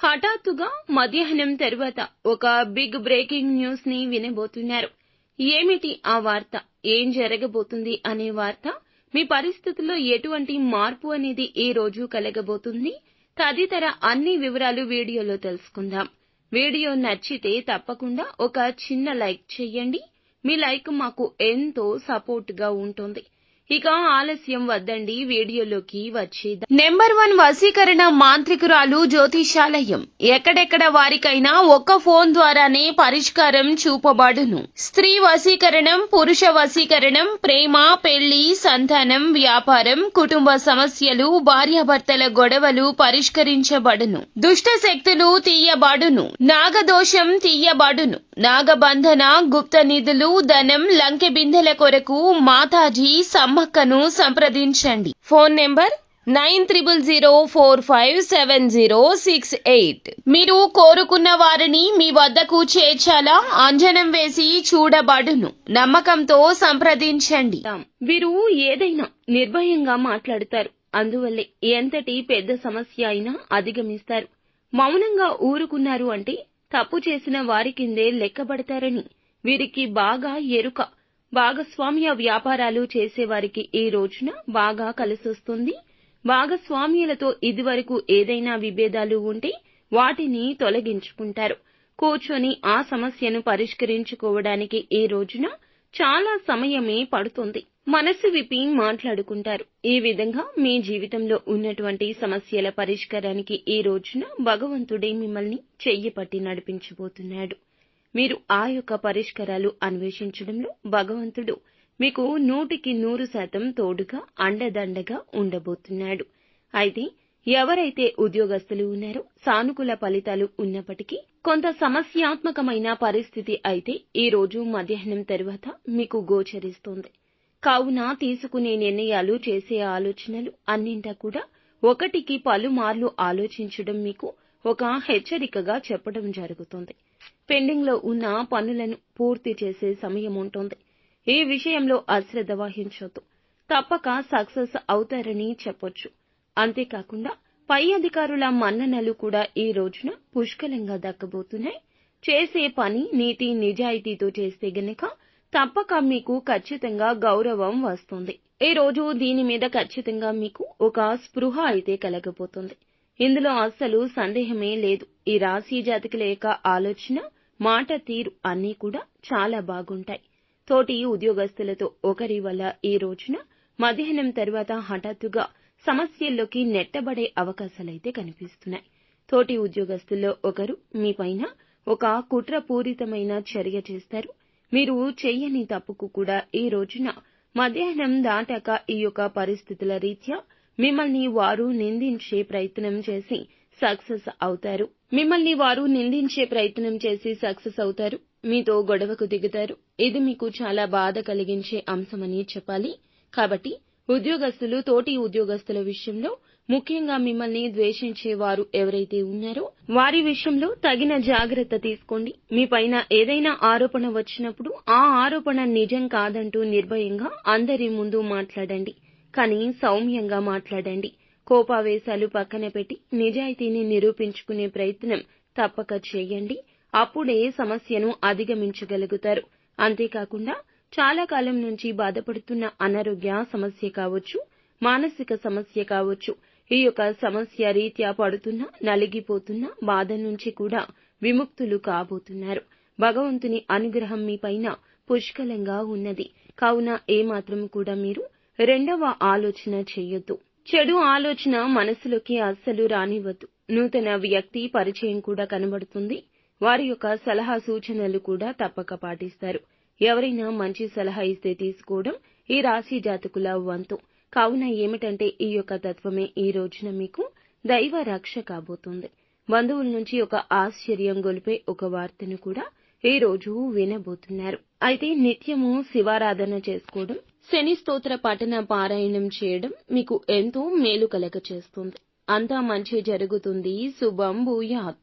హఠాత్తుగా మధ్యాహ్నం తరువాత ఒక బిగ్ బ్రేకింగ్ న్యూస్ ని వినబోతున్నారు. ఏమిటి ఆ వార్త, ఏం జరగబోతుంది అనే వార్త, మీ పరిస్థితుల్లో ఎటువంటి మార్పు అనేది ఈ రోజు కలగబోతుంది తదితర అన్ని వివరాలు వీడియోలో తెలుసుకుందాం. వీడియో నచ్చితే తప్పకుండా ఒక చిన్న లైక్ చేయండి. మీ లైక్ మాకు ఎంతో సపోర్ట్ గా ఉంటుంది. ఇక ఆలస్యం వద్దండి, వీడియోలోకి వచ్చేద్దాం. నెంబర్ 1 వశీకరణ మాంత్రికురాలు జ్యోతిషాలయం. ఎక్కడెక్కడ వారికైనా ఒక్క ఫోన్ ద్వారానే పరిష్కారం చూపబడును. స్త్రీ వశీకరణం, పురుష వశీకరణం, ప్రేమ, పెళ్లి, సంతానం, వ్యాపారం, కుటుంబ సమస్యలు, భార్యాభర్తల గొడవలు పరిష్కరించబడును. దుష్ట శక్తులు తీయబడును. నాగదోషం తీయబడును. నాగబంధన, గుప్త నిధులు, ధనం, లంకె బిందెల కొరకు మాతాజీ సమ్మక్కను సంప్రదించండి. Phone number 9000457068. మీరు కోరుకున్న వారిని మీ వద్దకు చేర్చాలా? అంజనం వేసి చూడబడును. నమ్మకంతో సంప్రదించండి. వీరు ఏదైనా నిర్భయంగా మాట్లాడతారు. అందువల్లే ఎంతటి పెద్ద సమస్య అయినా అధిగమిస్తారు. మౌనంగా ఊరుకున్నారు అంటే తప్పు చేసిన వారి కిందే లెక్కబడతారని వీరికి బాగా ఎరుక. భాగస్వామ్య వ్యాపారాలు చేసేవారికి ఈ రోజున బాగా కలిసొస్తుంది. భాగస్వామ్యులతో ఇదివరకు ఏదైనా విభేదాలు ఉంటే వాటిని తొలగించుకుంటారు. కూర్చొని ఆ సమస్యను పరిష్కరించుకోవడానికి ఈ రోజున చాలా సమయమే పడుతుంది. మనసు విప్పి మాట్లాడుకుంటారు. ఈ విధంగా మీ జీవితంలో ఉన్నటువంటి సమస్యల పరిష్కారానికి ఈ రోజున భగవంతుడే మిమ్మల్ని చెయ్యి పట్టి నడిపించబోతున్నాడు. మీరు ఆ యొక్క పరిష్కారాలు అన్వేషించడంలో భగవంతుడు మీకు 100% తోడుగా అండదండగా ఉండబోతున్నాడు. అయితే ఎవరైతే ఉద్యోగస్తులు ఉన్నారో సానుకూల ఫలితాలు ఉన్నప్పటికీ కొంత సమస్యాత్మకమైన పరిస్థితి అయితే ఈ రోజు మధ్యాహ్నం తరువాత మీకు గోచరిస్తోంది. కావున తీసుకునే నిర్ణయాలు, చేసే ఆలోచనలు అన్నింటా కూడా ఒకటికి పలుమార్లు ఆలోచించడం మీకు ఒక హెచ్చరికగా చెప్పడం జరుగుతుంది. పెండింగ్ లో ఉన్న పనులను పూర్తి చేసే సమయం ఉంటుంది. ఈ విషయంలో అశ్రద్ధ వహించొద్దు. తప్పక సక్సెస్ అవుతారని చెప్పొచ్చు. అంతేకాకుండా పై అధికారుల మన్ననలు కూడా ఈ రోజున పుష్కలంగా దక్కబోతున్నాయి. చేసే పని నీతి నిజాయితీతో చేస్తే గనక తప్పక మీకు ఖచ్చితంగా గౌరవం వస్తుంది. ఈ రోజు దీని మీద ఖచ్చితంగా మీకు ఒక స్పృహ అయితే కలగబోతుంది. ఇందులో అస్సలు సందేహమే లేదు. ఈ రాశి జాతకుల యొక్క ఆలోచన, మాట తీరు అన్నీ కూడా చాలా బాగుంటాయి. తోటి ఉద్యోగస్తులతో ఒకరి వల్ల ఈ రోజున మధ్యాహ్నం తర్వాత హఠాత్తుగా సమస్యల్లోకి నెట్టబడే అవకాశాలైతే కనిపిస్తున్నాయి. తోటి ఉద్యోగస్తుల్లో ఒకరు మీపైన ఒక కుట్రపూరితమైన చర్య చేస్తారు. మీరు చెయ్యని తప్పుకు కూడా ఈ రోజున మధ్యాహ్నం దాటాక ఈ యొక్క పరిస్థితుల రీత్యా మిమ్మల్ని వారు నిందించే ప్రయత్నం చేసి సక్సెస్ అవుతారు. మీతో గొడవకు దిగుతారు. ఇది మీకు చాలా బాధ కలిగించే అంశమని చెప్పాలి. కాబట్టి ఉద్యోగస్తులు, తోటి ఉద్యోగస్తుల విషయంలో ముఖ్యంగా మిమ్మల్ని ద్వేషించే వారు ఎవరైతే ఉన్నారో వారి విషయంలో తగిన జాగ్రత్త తీసుకోండి. మీపైన ఏదైనా ఆరోపణ వచ్చినప్పుడు ఆ ఆరోపణ నిజం కాదంటూ నిర్భయంగా అందరి ముందు మాట్లాడండి. కానీ సౌమ్యంగా మాట్లాడండి. కోపావేశాలు పక్కన పెట్టి నిజాయితీని నిరూపించుకునే ప్రయత్నం తప్పక చేయండి. అప్పుడే సమస్యను అధిగమించగలుగుతారు. అంతేకాకుండా చాలా కాలం నుంచి బాధపడుతున్న అనారోగ్య సమస్య కావచ్చు, మానసిక సమస్య కావచ్చు, ఈ యొక్క సమస్య రీత్యా పడుతున్న, నలిగిపోతున్న బాధ నుంచి కూడా విముక్తులు కాబోతున్నారు. భగవంతుని అనుగ్రహం మీపైన పుష్కలంగా ఉన్నది. కావున ఏమాత్రం కూడా మీరు రెండవ ఆలోచన చేయొద్దు. చెడు ఆలోచన మనసులోకి అస్సలు రానివ్వద్దు. నూతన వ్యక్తి పరిచయం కూడా కనబడుతుంది. వారి యొక్క సలహా సూచనలు కూడా తప్పక పాటిస్తారు. ఎవరైనా మంచి సలహా ఇస్తే తీసుకోవడం ఈ రాశి జాతకుల వంతు. కావున ఏమిటంటే ఈ యొక్క తత్వమే ఈ రోజున మీకు దైవ రక్ష కాబోతుంది. బంధువుల నుంచి ఒక ఆశ్చర్యం గొలిపే ఒక వార్తను కూడా ఈ రోజు వినబోతున్నారు. అయితే నిత్యము శివారాధన చేసుకోవడం, శని స్తోత్ర పఠన పారాయణం చేయడం మీకు ఎంతో మేలు కలగచేస్తుంది. అంతా మంచి జరుగుతుంది. శుభం భూయాత్.